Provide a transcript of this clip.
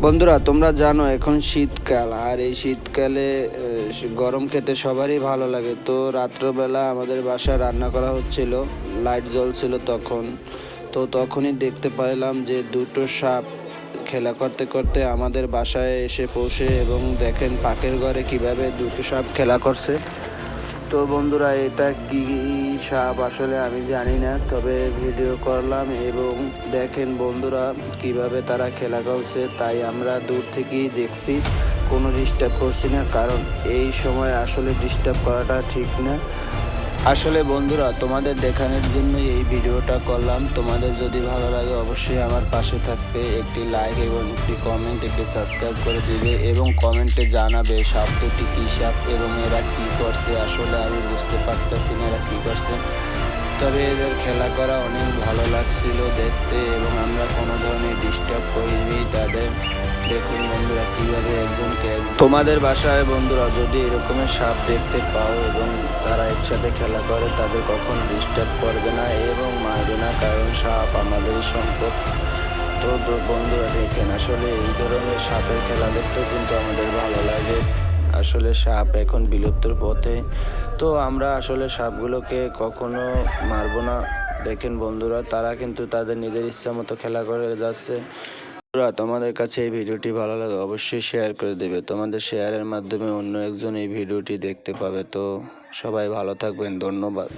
বন্ধুরা, তোমরা জানো এখন শীতকাল, আর এই শীতকালে গরম খেতে সবারই ভালো লাগে। তো রাত্রবেলা আমাদের বাসায় রান্না করা হচ্ছিল, লাইট জ্বলছিল তখন। তো তখনই দেখতে পাইলাম যে দুটো সাপ খেলা করতে করতে আমাদের বাসায় এসে পৌঁছে, এবং দেখেন পাকের ঘরে কিভাবে দুটো সাপ খেলা করছে। তো বন্ধুরা, এটা কি সাপ আসলে আমি জানি না, তবে ভিডিও করলাম এবং দেখেন বন্ধুরা কিভাবে তারা খেলা করছে, তাই আমরা দূর থেকেই দেখছি, কোনো ডিস্টার্ব করছি না, কারণ এই সময় আসলে ডিস্টার্ব করাটা ঠিক না। আসলে বন্ধুরা, তোমাদের দেখানোর জন্য এই ভিডিওটা করলাম। তোমাদের যদি ভালো লাগে অবশ্যই আমার পাশে থাকবে, একটি লাইক এবং একটি কমেন্ট, একটি সাবস্ক্রাইব করে দিবে এবং কমেন্টে জানাবে সাপ দুটি কী সাপ এবং এরা কী করছে। আসলে আমি বুঝতে পারতেছি না এরা কী করছে, তবে এদের খেলা করা অনেক ভালো লাগছিল দেখতে, এবং আমরা কোনো ধরনের ডিস্টার্ব করিনি তাদের। দেখুন বন্ধুরা কীভাবে একজনকে, তোমাদের বাসায় বন্ধুরা যদি এরকমের সাপ দেখতে পাও এবং তারা একসাথে খেলা করে, তাদের কখনো ডিস্টার্ব করবে না এবং মারবে না, কারণ সাপ আমাদেরই সম্পদ। তো বন্ধুরা দেখেন, আসলে এই ধরনের সাপের খেলা দেখতেও কিন্তু আমাদের ভালো লাগে। আসলে সাপ এখন বিলুপ্তর পথে, তো আমরা আসলে সাপগুলোকে কখনো মারবো না। দেখেন বন্ধুরা, তারা কিন্তু তাদের নিজের ইচ্ছা মতো খেলা করে যাচ্ছে। বন্ধুরা, তোমাদের কাছে এই ভিডিওটি ভালো লাগে অবশ্যই শেয়ার করে দেবে, তোমাদের শেয়ারের মাধ্যমে অন্য একজন এই ভিডিওটি দেখতে পাবে। তো সবাই ভালো থাকবেন, ধন্যবাদ।